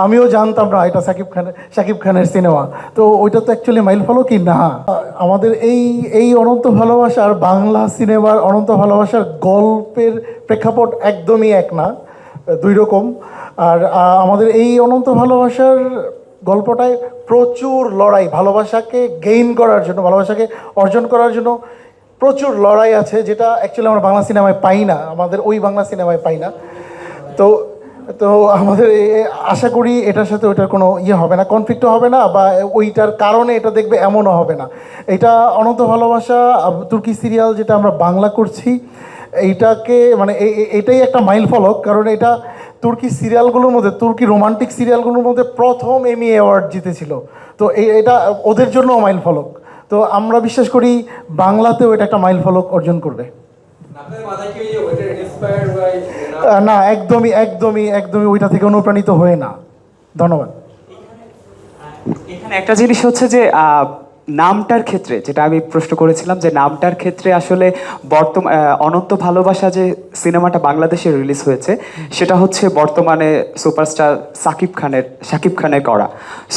আমিও জানতাম না এটা শাকিব খানের সিনেমা। তো ওইটা তো অ্যাকচুয়ালি মাইল ফলক কি না। আমাদের এই এই অনন্ত ভালোবাসার বাংলা সিনেমার অনন্ত ভালোবাসার গল্পের প্রেক্ষাপট একদমই এক না, দুই রকম। আর আমাদের এই অনন্ত ভালোবাসার গল্পটায় প্রচুর লড়াই, ভালোবাসাকে গেইন করার জন্য, ভালোবাসাকে অর্জন করার জন্য প্রচুর লড়াই আছে, যেটা অ্যাকচুয়ালি আমরা বাংলা সিনেমায় পাই না, আমাদের ওই বাংলা সিনেমায় পাই না। তো তো আমাদের আশা করি এটার সাথে ওইটার কোনো ইয়ে হবে না, কনফ্লিক্টও হবে না, বা ওইটার কারণে এটা দেখবে এমনও হবে না। এটা অনন্ত ভালোবাসা তুর্কি সিরিয়াল যেটা আমরা বাংলা করছি, এইটাকে মানে এইটাই একটা মাইল ফলক, কারণ এটা তুর্কি সিরিয়ালগুলোর মধ্যে, তুর্কি রোমান্টিক সিরিয়ালগুলোর মধ্যে প্রথম এমি অ্যাওয়ার্ড জিতেছিল। তো এটা ওদের জন্যও মাইল ফলক। তো আমরা বিশ্বাস করি বাংলাতেও এটা একটা মাইল ফলক অর্জন করবে। না, একদমই একদমই একদমই ওইটা থেকে অনুপ্রাণিত হয়ে না। ধন্যবাদ। এখানে একটা জিনিস হচ্ছে যে নামটার ক্ষেত্রে যেটা আমি প্রশ্ন করেছিলাম, যে নামটার ক্ষেত্রে আসলে বর্তমান অনন্ত ভালোবাসা যে সিনেমাটা বাংলাদেশে রিলিজ হয়েছে, সেটা হচ্ছে বর্তমানে সুপারস্টার শাকিব খানের করা।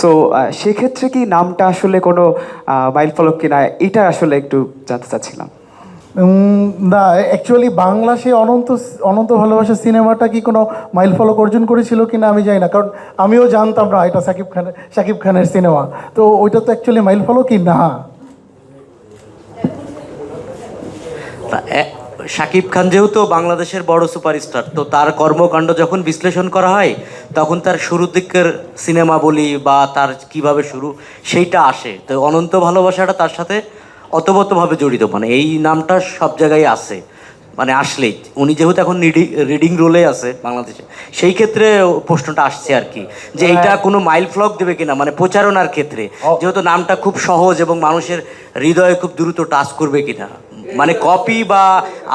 সো সেক্ষেত্রে কি নামটা আসলে কোনো মাইল ফলক কিনা, এটা আসলে একটু জানতে চাচ্ছিলাম। না, অ্যাকচুয়ালি বাংলা সেই অনন্ত অনন্ত ভালোবাসা সিনেমাটা কি কোনো মাইল ফলক অর্জন করেছিল কি না আমি জানি না, কারণ আমিও জানতাম না এটা শাকিব খানের সিনেমা। তো ওইটা তো অ্যাকচুয়ালি মাইল ফলক কি না। শাকিব খান যেহেতু বাংলাদেশের বড় সুপারস্টার, তো তার কর্মকাণ্ড যখন বিশ্লেষণ করা হয় তখন তার শুরুর দিকের সিনেমা বলি বা তার কিভাবে শুরু সেইটা আসে। তো অনন্ত ভালোবাসাটা তার সাথে অতপ্রতভাবে জড়িত, মানে এই নামটা সব জায়গায় আছে, মানে আসলেই উনি যেহেতু এখন রিডিং রোলে আছে বাংলাদেশে, সেই ক্ষেত্রে প্রশ্নটা আসছে আর কি, যে এইটা কোনো মাইল ফলক দেবে কিনা, মানে প্রচারণার ক্ষেত্রে যেহেতু নামটা খুব সহজ এবং মানুষের হৃদয়ে খুব দ্রুত টাচ করবে কিনা, মানে কপি বা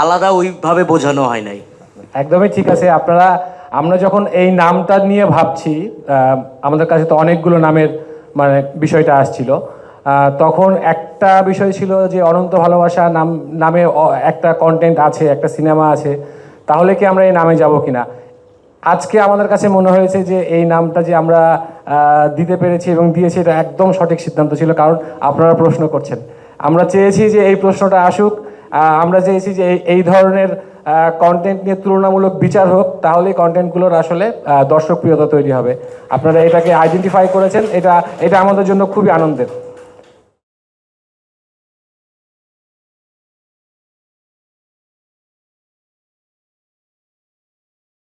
আলাদা ওইভাবে বোঝানো হয় নাই। একদমই ঠিক আছে। আমরা যখন এই নামটা নিয়ে ভাবছি, আমাদের কাছে তো অনেকগুলো নামের মানে বিষয়টা আসছিল, তখন একটা বিষয় ছিল যে অনন্ত ভালোবাসা নামে একটা কন্টেন্ট আছে, একটা সিনেমা আছে, তাহলে কি আমরা এই নামে যাব কিনা। আজকে আমাদের কাছে মনে হয়েছে যে এই নামটা যে আমরা দিতে পেরেছি এবং দিয়েছি, এটা একদম সঠিক সিদ্ধান্ত ছিল, কারণ আপনারা প্রশ্ন করছেন। আমরা চেয়েছি যে এই প্রশ্নটা আসুক, আমরা চেয়েছি যে এই ধরনের কন্টেন্ট নিয়ে তুলনামূলক বিচার হোক, তাহলেই কন্টেন্টগুলোর আসলে দর্শকপ্রিয়তা তৈরি হবে। আপনারা এটাকে আইডেন্টিফাই করেছেন, এটা আমাদের জন্য খুবই আনন্দের।